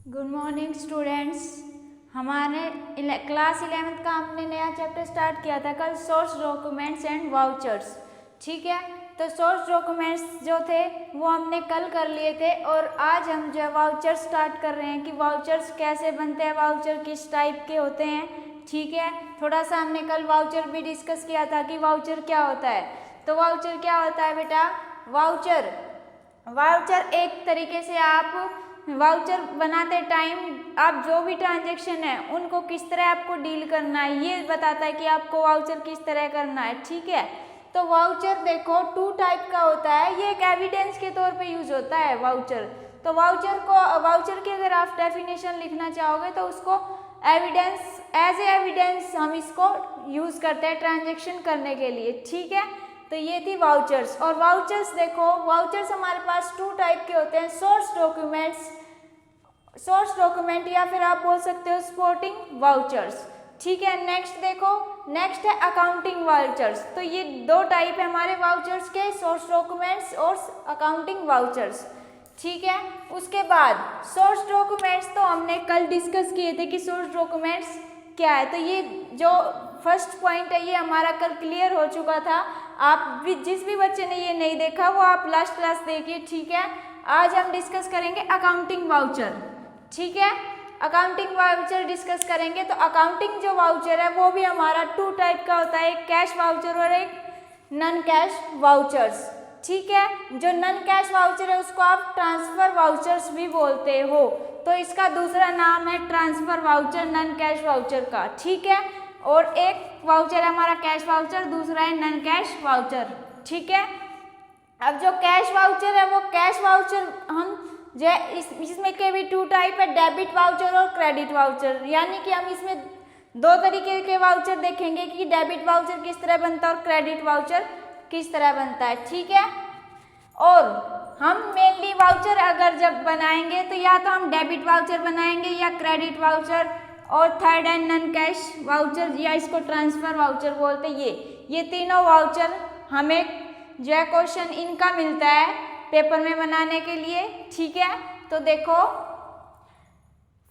Good morning students. हमारे class 11th का हमने नया चैप्टर स्टार्ट किया था कल, सोर्स डॉक्यूमेंट्स एंड वाउचर्स। ठीक है, तो सोर्स डॉक्यूमेंट्स जो थे वो हमने कल कर लिए थे और आज हम जो वाउचर स्टार्ट कर रहे हैं कि वाउचर्स कैसे बनते हैं, वाउचर किस टाइप के होते हैं। ठीक है, थोड़ा सा हमने कल वाउचर भी डिस्कस किया था कि वाउचर क्या होता है। तो वाउचर क्या होता है बेटा? वाउचर एक तरीके से आप वाउचर बनाते टाइम आप जो भी ट्रांजैक्शन है उनको किस तरह आपको डील करना है ये बताता है कि आपको वाउचर किस तरह करना है। ठीक है, तो वाउचर देखो 2 टाइप का होता है, ये एक एविडेंस के तौर पे यूज होता है वाउचर। तो वाउचर की अगर आप डेफिनेशन लिखना चाहोगे तो उसको एविडेंस, एज एविडेंस हम इसको यूज करते हैं ट्रांजेक्शन करने के लिए। ठीक है, तो ये थी वाउचर्स। और वाउचर्स देखो, वाउचर्स हमारे पास 2 टाइप के होते हैं, सोर्स डॉक्यूमेंट या फिर आप बोल सकते हो सपोर्टिंग वाउचर्स। ठीक है, नेक्स्ट देखो, नेक्स्ट है अकाउंटिंग वाउचर्स। तो ये 2 टाइप है हमारे वाउचर्स के, सोर्स डॉक्यूमेंट्स और अकाउंटिंग वाउचर्स। ठीक है, उसके बाद सोर्स डॉक्यूमेंट्स तो हमने कल डिस्कस किए थे कि सोर्स डॉक्यूमेंट्स क्या है। तो ये जो फर्स्ट पॉइंट है ये हमारा कल क्लियर हो चुका था। आप भी, जिस भी बच्चे ने ये नहीं देखा वो आप लास्ट क्लास देखिए। ठीक है, आज हम डिस्कस करेंगे अकाउंटिंग वाउचर। ठीक है, अकाउंटिंग वाउचर डिस्कस करेंगे। तो अकाउंटिंग जो वाउचर है वो भी हमारा 2 टाइप का होता है, एक कैश वाउचर और एक नॉन कैश वाउचर्स। ठीक है, जो नॉन कैश वाउचर है उसको आप ट्रांसफर वाउचर्स भी बोलते हो, तो इसका दूसरा नाम है transfer voucher non cash voucher का। ठीक है, और एक वाउचर है हमारा कैश वाउचर, दूसरा है नॉन कैश वाउचर। ठीक है, अब जो कैश वाउचर है वो कैश वाउचर हम जो इसमें के भी 2 टाइप है, डेबिट वाउचर और क्रेडिट वाउचर। यानी कि हम इसमें 2 तरीके के वाउचर देखेंगे कि डेबिट वाउचर किस तरह बनता है और क्रेडिट वाउचर किस तरह बनता है। ठीक है, और हम मेनली वाउचर अगर जब बनाएंगे तो या तो हम डेबिट वाउचर बनाएंगे या क्रेडिट वाउचर, और थर्ड है नॉन कैश वाउचर या इसको ट्रांसफर वाउचर बोलते हैं। ये तीनों वाउचर हमें जो है क्वेश्चन इनका मिलता है पेपर में बनाने के लिए। ठीक है, तो देखो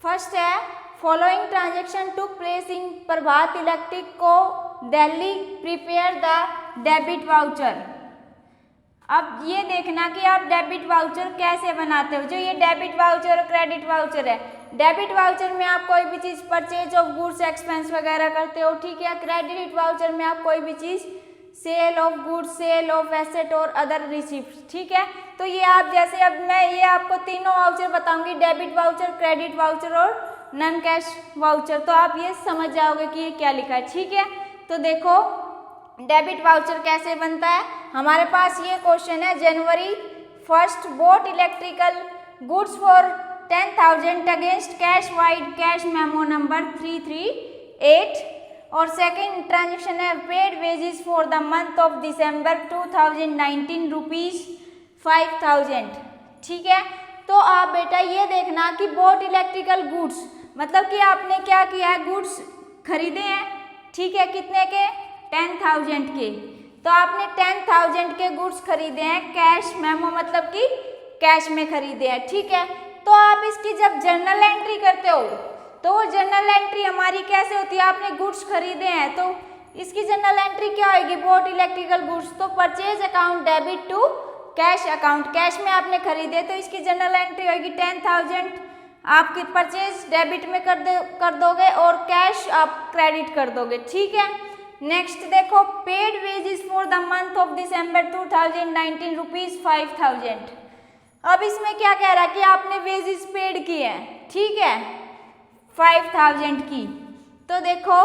फर्स्ट है following transaction took place in Prabhat electric co Delhi prepare the debit voucher. अब ये देखना कि आप डेबिट वाउचर कैसे बनाते हो। जो ये डेबिट वाउचर और क्रेडिट वाउचर है, डेबिट वाउचर में आप कोई भी चीज़ परचेज ऑफ गुड्स एक्सपेंस वगैरह करते हो। ठीक है, क्रेडिट वाउचर में आप कोई भी चीज़ sale of goods, sale of asset और अदर रिसिप्ट। ठीक है, तो ये आप जैसे अब मैं ये आपको तीनों वाउचर बताऊंगी, डेबिट वाउचर, क्रेडिट वाउचर और नॉन कैश वाउचर, तो आप ये समझ जाओगे कि ये क्या लिखा है। ठीक है, तो देखो डेबिट वाउचर कैसे बनता है। हमारे पास ये क्वेश्चन है, जनवरी 1 boat electrical goods for 10,000 against cash wide cash memo number 338। और सेकेंड ट्रांजेक्शन है paid wages for the month of December 2019 rupees 5,000। ठीक है, तो आप बेटा ये देखना कि बोट इलेक्ट्रिकल गुड्स मतलब कि आपने क्या किया है, गुड्स खरीदे हैं। ठीक है, कितने के? 10,000 के। तो आपने 10,000 के गुड्स खरीदे हैं, कैश मेमो मतलब कि कैश में खरीदे हैं। ठीक है, तो आप इसकी जब जर्नल एंट्री करते हो तो वो जर्नल एंट्री हमारी कैसे होती है, आपने गुड्स खरीदे हैं तो इसकी जर्नल एंट्री क्या होगी, बोट इलेक्ट्रिकल गुड्स। तो purchase account debit to cash account, cash में आपने खरीदे तो इसकी जर्नल एंट्री होगी 10,000 आपकी परचेज डेबिट में कर दोगे और कैश आप क्रेडिट कर दोगे। ठीक है, नेक्स्ट देखो paid wages for the month of December 2019 rupees 5,000। अब इसमें क्या कह रहा है कि आपने वेजेस पेड किए हैं। ठीक है, 5,000 की। तो देखो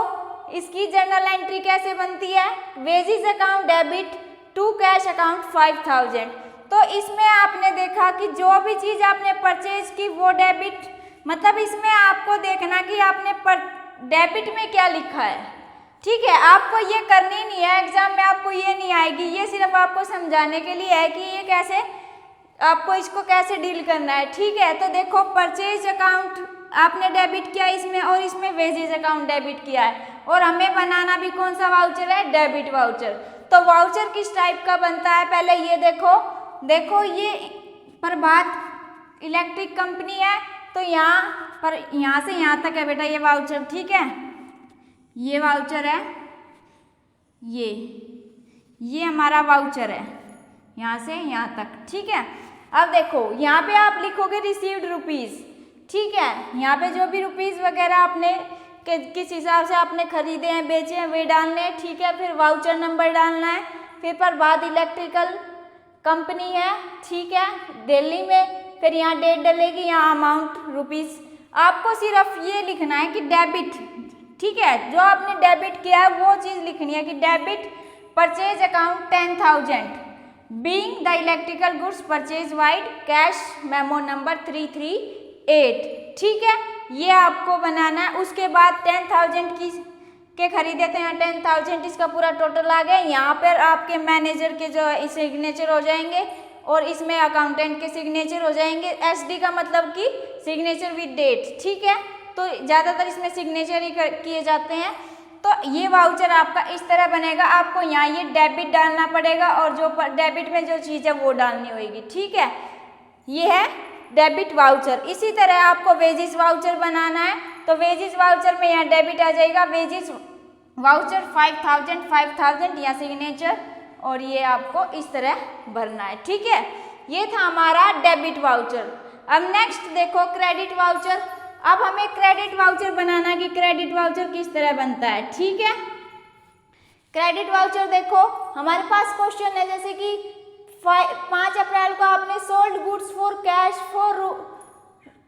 इसकी जर्नल एंट्री कैसे बनती है, wages account debit to cash account 5,000। तो इसमें आपने देखा कि जो भी चीज़ आपने परचेज की वो डेबिट, मतलब इसमें आपको देखना कि आपने डेबिट में क्या लिखा है। ठीक है, आपको ये करनी नहीं है, एग्जाम में आपको ये नहीं आएगी, ये सिर्फ आपको समझाने के लिए है कि ये कैसे आपको इसको कैसे डील करना है। ठीक है, तो देखो परचेज अकाउंट आपने डेबिट किया इसमें और इसमें वेजेज अकाउंट डेबिट किया है, और हमें बनाना भी कौन सा वाउचर है, डेबिट वाउचर। तो वाउचर किस टाइप का बनता है, पहले ये देखो ये प्रभात इलेक्ट्रिक कंपनी है, तो यहाँ पर यहाँ से यहाँ तक है बेटा ये वाउचर, ठीक है, ये वाउचर है, ये हमारा वाउचर है यहाँ से यहाँ तक, ठीक है। अब देखो यहाँ पे आप लिखोगे रिसीव्ड रुपीज़, ठीक है, यहाँ पे जो भी रुपीज़ वगैरह आपने किस हिसाब से आपने खरीदे हैं बेचे हैं वे डालने हैं, ठीक है। फिर वाउचर नंबर डालना है, फिर पर बाद इलेक्ट्रिकल कंपनी है, ठीक है, दिल्ली में, फिर यहाँ डेट डलेगी, यहाँ अमाउंट रुपीज़। आपको सिर्फ ये लिखना है कि डेबिट, ठीक है, जो आपने डेबिट किया है वो चीज़ लिखनी है कि debit purchase account 10,000 being the electrical goods purchase wide cash memo number 338, ठीक है, ये आपको बनाना है। उसके बाद 10,000 के खरीदे थे, यहाँ 10,000 इसका पूरा टोटल आ गया। यहाँ पर आपके मैनेजर के जो सिग्नेचर हो जाएंगे और इसमें अकाउंटेंट के सिग्नेचर हो जाएंगे। एसडी का मतलब कि सिग्नेचर विद डेट, ठीक है, तो ज़्यादातर इसमें सिग्नेचर ही किए जाते हैं। तो ये वाउचर आपका इस तरह बनेगा, आपको यहाँ ये डेबिट डालना पड़ेगा और जो डेबिट में जो चीज़ है वो डालनी होगी, ठीक है, ये है डेबिट वाउचर। इसी तरह आपको वेजिस वाउचर बनाना है, तो वेजिस वाउचर में यहाँ डेबिट आ जाएगा, वेजिस वाउचर 5,000 या सिग्नेचर, और ये आपको इस तरह भरना है, ठीक है। ये था हमारा डेबिट वाउचर। अब नेक्स्ट देखो क्रेडिट वाउचर। अब हमें क्रेडिट वाउचर बनाना है कि क्रेडिट वाउचर किस तरह बनता है, ठीक है। क्रेडिट वाउचर देखो हमारे पास क्वेश्चन है जैसे कि 5 अप्रैल को आपने sold goods for cash for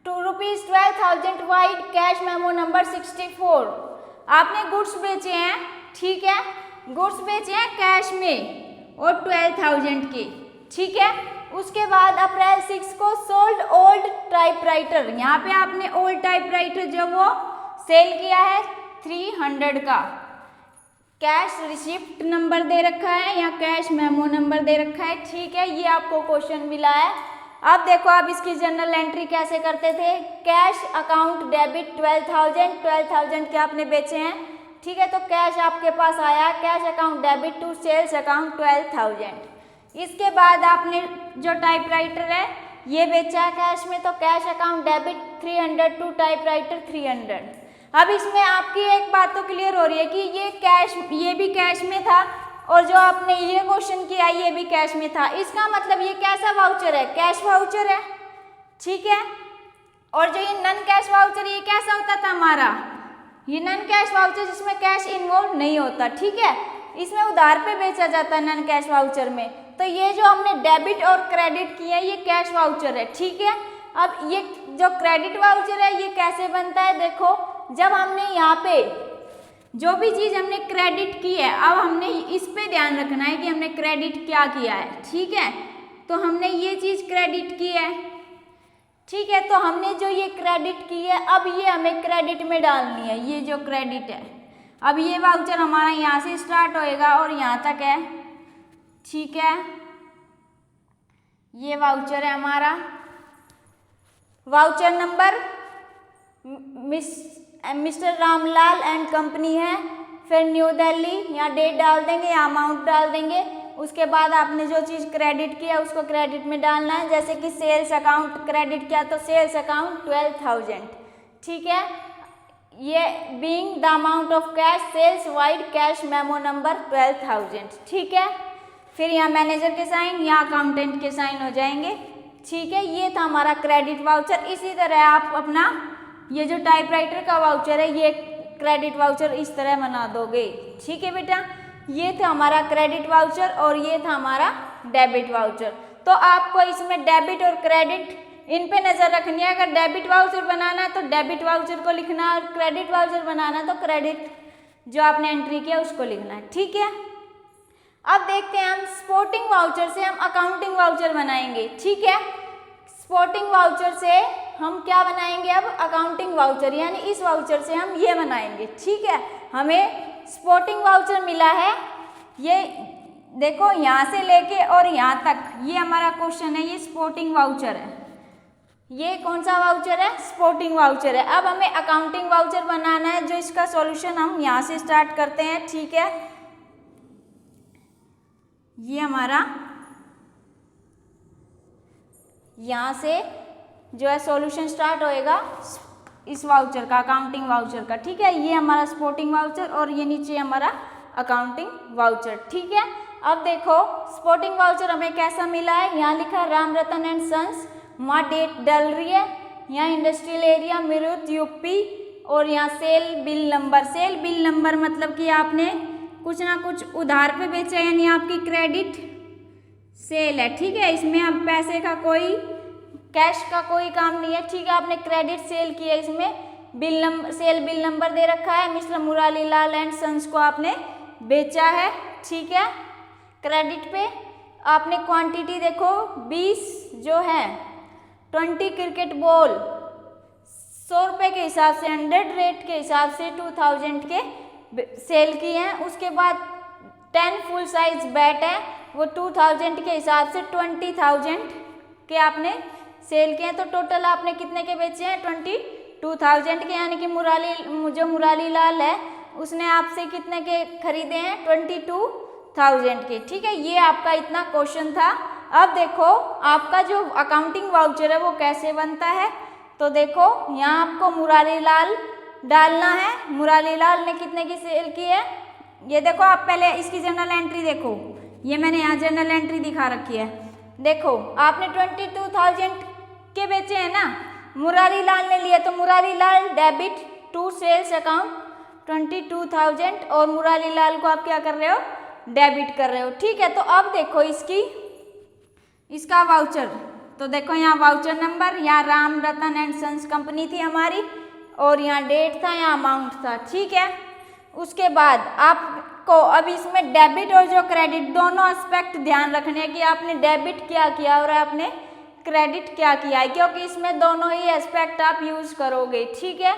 ₹12,000 wide cash memo number 64। आपने गुड्स बेचे हैं, ठीक है, गुड्स बेचे हैं कैश में और 12,000 के, ठीक है। उसके बाद अप्रैल 6 को सोल्ड ओल्ड टाइपराइटर, यहाँ पे आपने ओल्ड टाइपराइटर जो वो सेल किया है 300 का, कैश रिसिप्ट नंबर दे रखा है या कैश मेमो नंबर दे रखा है, ठीक है, ये आपको क्वेश्चन मिला है। अब देखो आप इसकी जनरल एंट्री कैसे करते थे, कैश अकाउंट डेबिट 12,000 के आपने बेचे हैं, ठीक है, तो कैश आपके पास आया, cash account debit to sales account 12,000। इसके बाद आपने जो टाइपराइटर है ये बेचा है कैश में, तो cash account debit 300 to typewriter 300। अब इसमें आपकी एक बात तो क्लियर हो रही है कि ये भी कैश में था और जो आपने ये क्वेश्चन किया ये भी कैश में था। इसका मतलब ये कैसा वाउचर है, कैश वाउचर है, ठीक है। और जो ये नन कैश वाउचर ये कैसा होता था हमारा, ये नन कैश वाउचर जिसमें कैश इन्वॉल्व नहीं होता, ठीक है, इसमें उधार पे बेचा जाता है नन कैश वाउचर में। तो ये जो हमने डेबिट और क्रेडिट किया है ये कैश वाउचर है, ठीक है। अब ये जो क्रेडिट वाउचर है ये कैसे बनता है, देखो जब हमने यहाँ पे जो भी चीज़ हमने क्रेडिट की है, अब हमने इस पे ध्यान रखना है कि हमने क्रेडिट क्या किया है, ठीक है। तो हमने ये चीज़ क्रेडिट की है, ठीक है, तो हमने जो ये क्रेडिट की है अब ये हमें क्रेडिट में डालनी है, ये जो क्रेडिट है। अब ये वाउचर हमारा यहाँ से स्टार्ट होएगा और यहाँ तक है, ठीक है, ये वाउचर है हमारा। Voucher number mister Ramlal and company है, फिर न्यू दिल्ली, यहाँ डेट डाल देंगे, यहाँ अमाउंट डाल देंगे। उसके बाद आपने जो चीज़ क्रेडिट किया उसको क्रेडिट में डालना है, जैसे कि सेल्स अकाउंट क्रेडिट किया तो सेल्स अकाउंट 12,000, ठीक है। ये being the amount of cash sales vide cash memo number 12,000, ठीक है। फिर यहाँ मैनेजर के साइन, यहाँ अकाउंटेंट के साइन हो जाएंगे, ठीक है। ये था हमारा क्रेडिट वाउचर। इसी तरह आप अपना ये जो टाइपराइटर का वाउचर है ये क्रेडिट वाउचर इस तरह बना दोगे, ठीक है बेटा। ये था हमारा क्रेडिट वाउचर और ये था हमारा डेबिट वाउचर। तो आपको इसमें डेबिट और क्रेडिट इन पे नज़र रखनी है। अगर डेबिट वाउचर बनाना है तो डेबिट वाउचर को लिखना है और क्रेडिट वाउचर बनाना है तो क्रेडिट जो आपने एंट्री किया उसको लिखना है, ठीक है। अब देखते हैं हम स्पोर्टिंग वाउचर से हम अकाउंटिंग वाउचर बनाएंगे, ठीक है। स्पोर्टिंग वाउचर से हम क्या बनाएंगे, अब अकाउंटिंग वाउचर, यानी इस वाउचर से हम ये बनाएंगे, ठीक है। हमें स्पोर्टिंग वाउचर मिला है, ये देखो यहाँ से लेके और यहाँ तक ये हमारा क्वेश्चन है, ये स्पोर्टिंग वाउचर है। ये कौन सा वाउचर है, स्पोर्टिंग वाउचर है। अब हमें अकाउंटिंग वाउचर बनाना है, जो इसका सॉल्यूशन हम यहाँ से स्टार्ट करते हैं, ठीक है। ये हमारा यहाँ से जो है सॉल्यूशन स्टार्ट होएगा इस वाउचर का, अकाउंटिंग वाउचर का। ठीक है, ये हमारा स्पोर्टिंग वाउचर और ये नीचे हमारा अकाउंटिंग वाउचर। ठीक है, अब देखो स्पोर्टिंग वाउचर हमें कैसा मिला है, यहाँ लिखा है राम रतन एंड सन्स, वहाँ डेट डल रही है, यहाँ इंडस्ट्रियल एरिया मीरठ यूपी, और यहाँ sale bill number. Sale bill number मतलब कि आपने कुछ ना कुछ उधार पे बेचा, यानी आपकी क्रेडिट सेल है। ठीक है, इसमें अब पैसे का कोई, कैश का कोई काम नहीं है। ठीक है, आपने क्रेडिट सेल की है, इसमें bill number, sale bill number दे रखा है, mister Murari Lal and sons को आपने बेचा है। ठीक है, क्रेडिट पे आपने क्वांटिटी देखो 20 जो है 20 क्रिकेट बॉल 100 रुपये के हिसाब से, 100 रेट के हिसाब से 2000 के सेल किए हैं। उसके बाद 10 फुल साइज बैट है, वो 2000 के हिसाब से 20,000 के आपने सेल किए हैं। तो टोटल आपने कितने के बेचे हैं, 22,000 के, यानी कि जो मुरारी लाल है उसने आपसे कितने के खरीदे हैं, 22,000 के। ठीक है, ये आपका इतना क्वेश्चन था। अब देखो आपका जो अकाउंटिंग वाउचर है वो कैसे बनता है, तो देखो यहाँ आपको मुरारी लाल डालना है। मुरारी लाल ने कितने की सेल की है, ये देखो आप पहले इसकी जर्नल एंट्री देखो, ये मैंने यहाँ जर्नल एंट्री दिखा रखी है। देखो आपने 22,000 के बेचे हैं ना, मुरारी लाल ने लिए, तो Murari Lal debit to sales account 22,000, और मुरारी लाल को आप क्या कर रहे हो, डेबिट कर रहे हो। ठीक है, तो अब देखो इसका वाउचर, तो देखो यहाँ वाउचर नंबर, यहाँ Ram Ratan and sons company थी हमारी, और यहाँ डेट था, यहाँ अमाउंट था। ठीक है, उसके बाद आपको अब इसमें डेबिट और जो क्रेडिट दोनों एस्पेक्ट ध्यान रखने हैं कि आपने डेबिट क्या किया और आपने क्रेडिट क्या किया है, क्योंकि इसमें दोनों ही एस्पेक्ट आप यूज करोगे। ठीक है,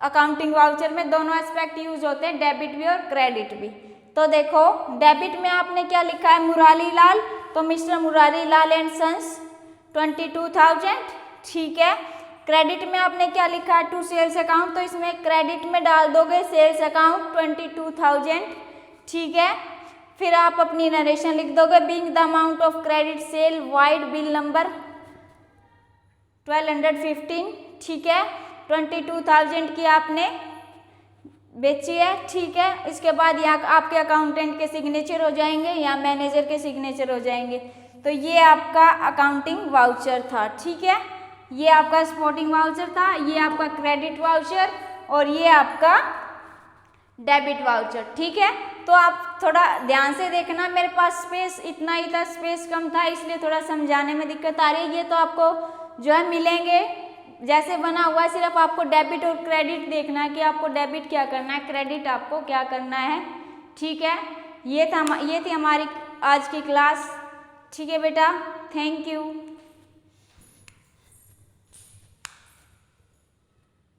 अकाउंटिंग वाउचर में दोनों एस्पेक्ट यूज होते हैं, डेबिट भी और क्रेडिट भी। तो देखो डेबिट में आपने क्या लिखा है, मुरारी लाल, तो mister Murari Lal and sons 22,000। ठीक है, क्रेडिट में आपने क्या लिखा है, टू सेल्स अकाउंट, तो इसमें क्रेडिट में डाल दोगे सेल्स अकाउंट 22,000। ठीक है, फिर आप अपनी नरेशन लिख दोगे, being the amount of credit sale wide bill number 1215। ठीक है, 22,000 की आपने बेची है। ठीक है, इसके बाद यहाँ आपके अकाउंटेंट के सिग्नेचर हो जाएंगे या मैनेजर के सिग्नेचर हो जाएंगे। तो ये आपका अकाउंटिंग वाउचर था। ठीक है, ये आपका स्पोर्टिंग वाउचर था, ये आपका क्रेडिट वाउचर, और ये आपका डेबिट वाउचर। ठीक है, तो आप थोड़ा ध्यान से देखना, मेरे पास स्पेस इतना ही था, स्पेस कम था, इसलिए थोड़ा समझाने में दिक्कत आ रही है। ये तो आपको जो है मिलेंगे जैसे बना हुआ है, सिर्फ आपको डेबिट और क्रेडिट देखना है कि आपको डेबिट क्या करना है, क्रेडिट आपको क्या करना है। ठीक है, ये थी हमारी आज की क्लास। ठीक है बेटा, थैंक यू।